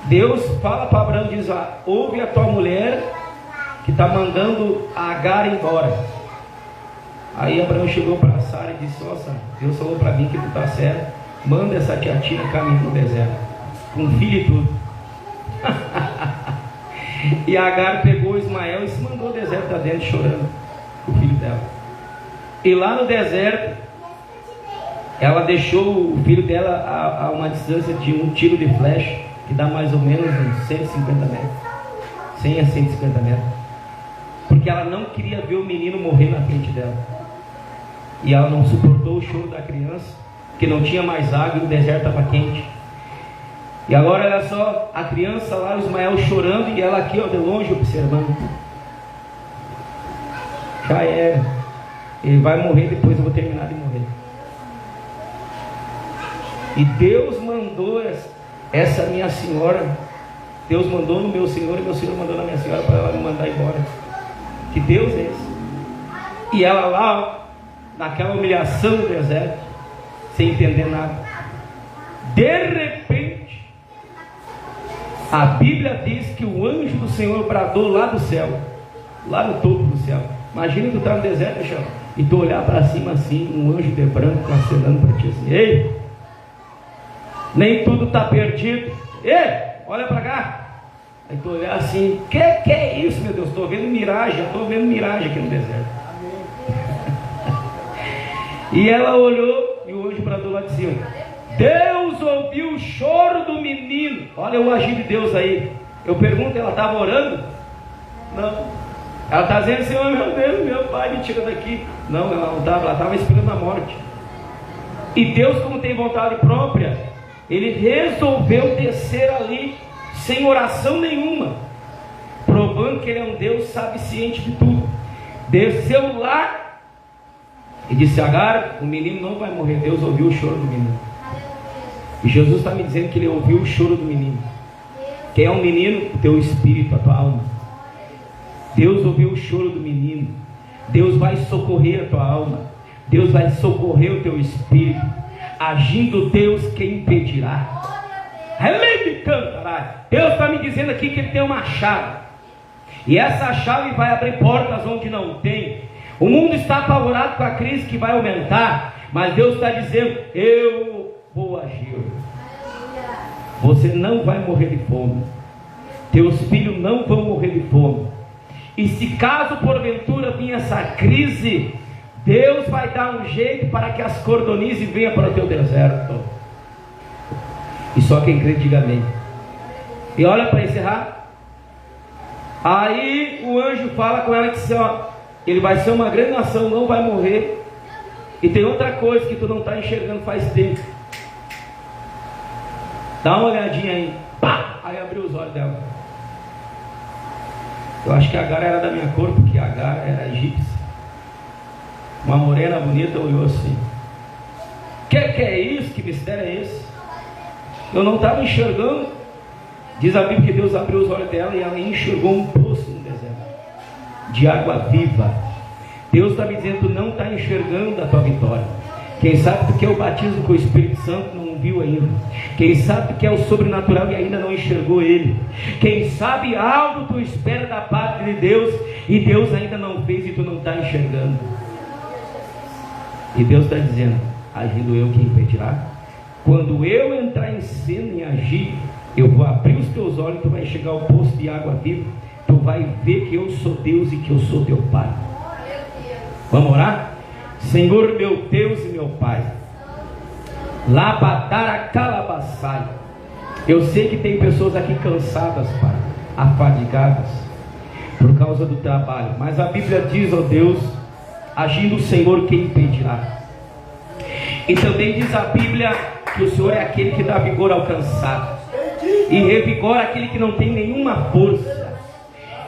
Deus fala para Abraão e diz: ouve a tua mulher que está mandando a Agar embora. Aí Abraão chegou para Sara e disse: nossa, Deus falou para mim que tu está certo. Manda essa tiatina caminhar no deserto, com filho e tudo. E Agar pegou Ismael e se mandou ao deserto adentro, chorando o filho dela. E lá no deserto, ela deixou o filho dela a uma distância de um tiro de flecha, que dá mais ou menos uns 150 metros, 100 a 150 metros, porque ela não queria ver o menino morrer na frente dela. E ela não suportou o choro da criança, que não tinha mais água e o deserto estava quente. E agora olha só, a criança lá, o Ismael chorando, e ela aqui, ó, de longe observando. Já era, ele vai morrer, depois eu vou terminar de morrer. E Deus mandou essa minha senhora, Deus mandou no meu senhor, e meu senhor mandou na minha senhora para ela me mandar embora. Que Deus é esse? E ela lá, ó, naquela humilhação do deserto, sem entender nada. De repente, a Bíblia diz que o anjo do Senhor bradou lá do céu, lá no topo do céu. Imagina tu estar no deserto, chão, e tu olhar para cima assim, um anjo de branco acenando para ti assim: ei, nem tudo está perdido. Ei, olha para cá. Aí tu olhar assim: que é isso, meu Deus? Estou vendo miragem, estou vendo miragem aqui no deserto. E ela olhou e o anjo bradou lá de cima. Deus ouviu o choro do menino. Olha o agir de Deus aí. Eu pergunto, ela estava orando? Não. Ela está dizendo assim: oh, meu Deus, meu pai, me tira daqui. Não, ela não estava, ela estava esperando a morte. E Deus, como tem vontade própria, Ele resolveu descer ali sem oração nenhuma, provando que Ele é um Deus sabe ciente de tudo. Desceu lá e disse: Agar, o menino não vai morrer. Deus ouviu o choro do menino. E Jesus está me dizendo que Ele ouviu o choro do menino. Quem é o menino? O teu espírito, a tua alma. Deus ouviu o choro do menino. Deus vai socorrer a tua alma. Deus vai socorrer o teu espírito. Agindo Deus, quem impedirá? Deus está me dizendo aqui que Ele tem uma chave, e essa chave vai abrir portas onde não tem. O mundo está apavorado com a crise que vai aumentar, mas Deus está dizendo: eu vou agir. Você não vai morrer de fome, teus filhos não vão morrer de fome. E se caso porventura vir essa crise, Deus vai dar um jeito para que as cordonizes venham para o teu deserto. E só quem crê diga amém. E olha, para encerrar, aí o anjo fala com ela e diz: ó, ele vai ser uma grande nação, não vai morrer. E tem outra coisa que tu não está enxergando faz tempo. Dá uma olhadinha aí. Pá! Aí abriu os olhos dela. Eu acho que a Agar era da minha cor, porque a Agar era egípcia. Uma morena bonita olhou assim: que é isso? Que mistério é esse? Eu não estava enxergando. Diz a Bíblia que Deus abriu os olhos dela e ela enxergou um poço no deserto de água viva. Deus está me dizendo: tu não está enxergando a tua vitória. Quem sabe tu quer o batismo com o Espírito Santo, não viu ainda. Quem sabe tu quer o sobrenatural e ainda não enxergou ele. Quem sabe algo tu espera da parte de Deus e Deus ainda não fez e tu não está enxergando. E Deus está dizendo: agindo eu, quem impedirá? Quando eu entrar em cena e agir, eu vou abrir os teus olhos, tu vai chegar ao poço de água viva, tu vai ver que eu sou Deus e que eu sou teu Pai. Vamos orar? Senhor meu Deus e meu Pai, Labadara Calabaçai, eu sei que tem pessoas aqui cansadas, Pai, afadigadas por causa do trabalho, mas a Bíblia diz, ó Deus, agindo o Senhor, quem impedirá? E também diz a Bíblia que o Senhor é aquele que dá vigor ao cansado e revigora aquele que não tem nenhuma força.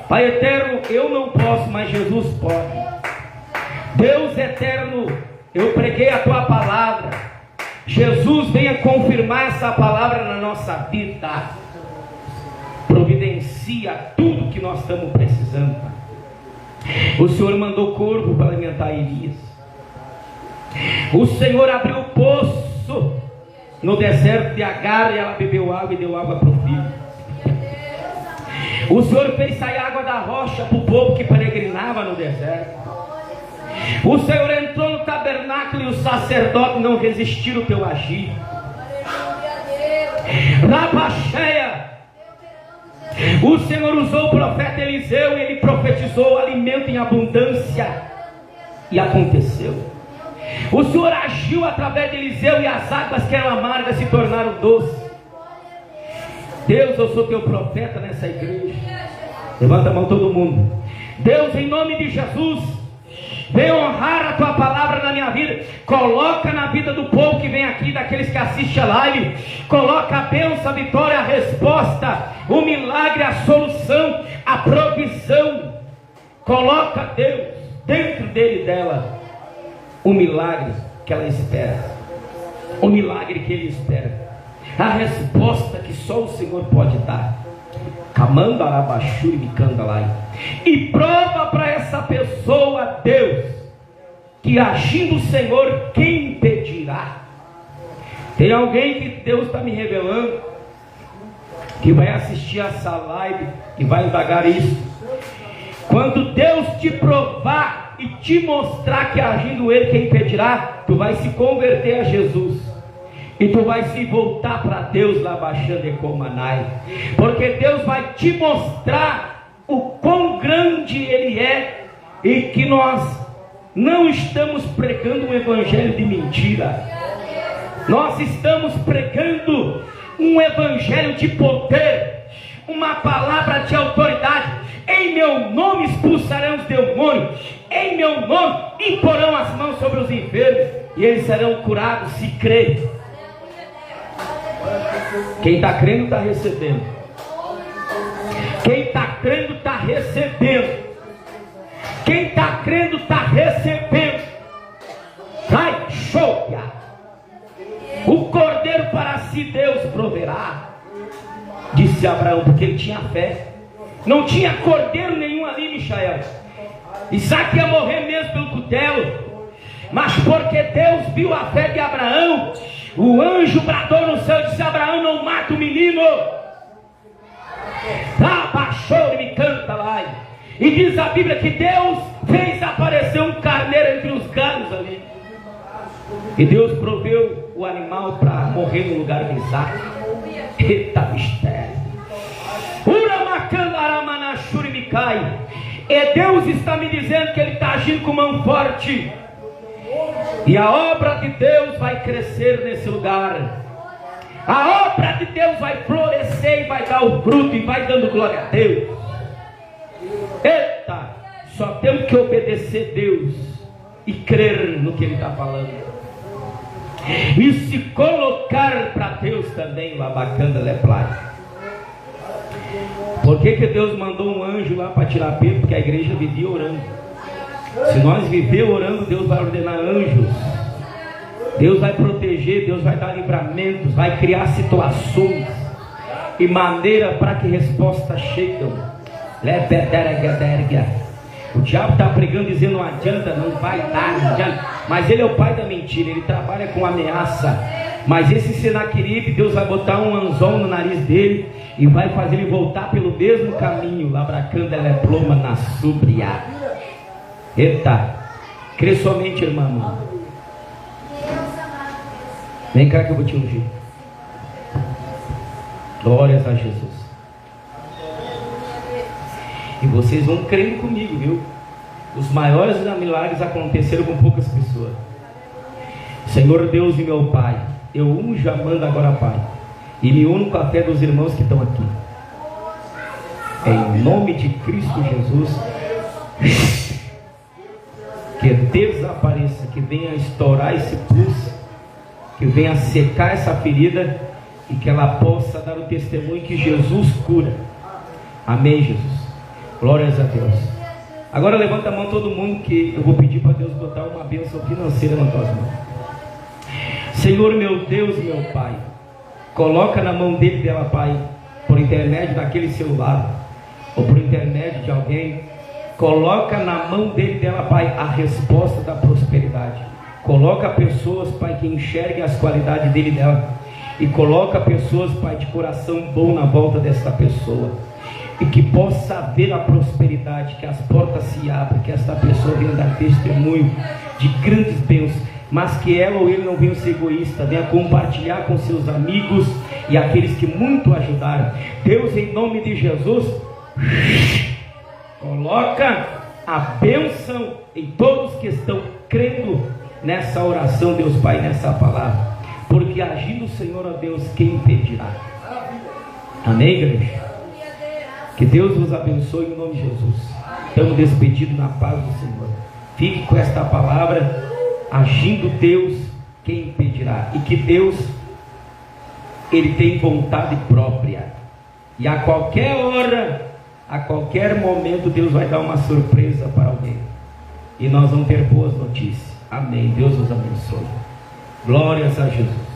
Pai eterno, eu não posso, mas Jesus pode. Deus eterno, eu preguei a tua palavra, Jesus venha confirmar essa palavra na nossa vida. Providencia tudo que nós estamos precisando, Pai. O Senhor mandou corvo para alimentar Elias. O Senhor abriu o poço no deserto de Agar, e ela bebeu água e deu água para o filho. O Senhor fez sair água da rocha para o povo que peregrinava no deserto. O Senhor entrou no tabernáculo e os sacerdotes não resistiram ao teu agir. Rabacheia, o Senhor usou o profeta Eliseu e ele profetizou alimento em abundância, e aconteceu. O Senhor agiu através de Eliseu, e as águas que eram amargas se tornaram doces. Deus, eu sou teu profeta nessa igreja. Levanta a mão todo mundo. Deus, em nome de Jesus, vem honrar a tua palavra na minha vida. Coloca na vida do povo que vem aqui, daqueles que assistem a live. Coloca a bênção, a vitória, a resposta, o milagre, a solução, a provisão. Coloca, Deus, dentro dele e dela, o milagre que ela espera, o milagre que ele espera, a resposta que só o Senhor pode dar. Camanda Arabachuri Micandalai. E prova para essa pessoa, Deus, que agindo o Senhor, quem impedirá? Tem alguém que Deus está me revelando, que vai assistir essa live e vai indagar isso. Quando Deus te provar e te mostrar que agindo Ele, quem impedirá, tu vai se converter a Jesus. E tu vai se voltar para Deus lá baixando e comanai. Porque Deus vai te mostrar o quão grande Ele é, e que nós não estamos pregando um evangelho de mentira. Nós estamos pregando um evangelho de poder, uma palavra de autoridade. Em meu nome expulsarão os demônios, em meu nome imporão as mãos sobre os enfermos, e eles serão curados se crerem. Quem está crendo está recebendo. Quem está crendo está recebendo. Quem está crendo está recebendo. Vai, show! O cordeiro para si Deus proverá, disse Abraão, porque ele tinha fé. Não tinha cordeiro nenhum ali, Michael. Isaac ia morrer mesmo pelo cutelo, mas porque Deus viu a fé de Abraão, o anjo bradou no céu e disse: Abraão, não mata o menino. Abaixou e me canta lá. E diz a Bíblia que Deus fez aparecer um carneiro entre os galhos ali. E Deus proveu o animal para morrer no lugar de Isaac. Eita mistério. E Deus está me dizendo que Ele está agindo com mão forte. E a obra de Deus vai crescer nesse lugar. A obra de Deus vai florescer e vai dar o fruto e vai dando glória a Deus. Eita, só temos que obedecer Deus e crer no que Ele está falando. E se colocar para Deus também, o abacanda leplai. Por que Deus mandou um anjo lá para tirar Pedro? Porque a igreja vivia orando. Se nós viver orando, Deus vai ordenar anjos. Deus vai proteger, Deus vai dar livramentos, vai criar situações e maneira para que respostas cheguem. O diabo está pregando dizendo: não adianta, não vai dar, não adianta. Mas ele é o pai da mentira, ele trabalha com ameaça. Mas esse Senaqueribe, Deus vai botar um anzol no nariz dele e vai fazer ele voltar pelo mesmo caminho. Labracanda ela é ploma na súbria. Eita, crê somente, irmão. Vem cá que eu vou te ungir. Glórias a Jesus. E vocês vão crendo comigo, viu? Os maiores milagres aconteceram com poucas pessoas. Senhor Deus e meu Pai, eu unjo a Amanda agora, Pai, e me uno com a fé dos irmãos que estão aqui. Em nome de Cristo Jesus, que desapareça, que venha estourar esse pulso, que venha secar essa ferida e que ela possa dar o testemunho que Jesus cura. Amém, Jesus. Glórias a Deus. Agora levanta a mão todo mundo, que eu vou pedir para Deus botar uma bênção financeira nas tuas mãos. Senhor, meu Deus, meu Pai, coloca na mão dela, Pai, por intermédio daquele celular, ou por intermédio de alguém, coloca na mão dela, Pai, a resposta da prosperidade. Coloca pessoas, Pai, que enxerguem as qualidades dele e dela, e coloca pessoas, Pai, de coração bom na volta desta pessoa, e que possa ver a prosperidade, que as portas se abram, que esta pessoa venha dar testemunho de grandes bênçãos, mas que ela ou ele não venha ser egoísta, venha compartilhar com seus amigos e aqueles que muito ajudaram. Deus, em nome de Jesus, coloca a bênção em todos que estão crendo nessa oração, Deus Pai, nessa palavra, porque agindo o Senhor, ó Deus, quem impedirá? Amém, igreja? Que Deus vos abençoe em nome de Jesus. Estamos despedidos na paz do Senhor. Fique com esta palavra. Agindo Deus, quem impedirá? E que Deus, Ele tem vontade própria, e a qualquer hora, a qualquer momento, Deus vai dar uma surpresa para alguém, e nós vamos ter boas notícias. Amém. Deus nos abençoe. Glórias a Jesus.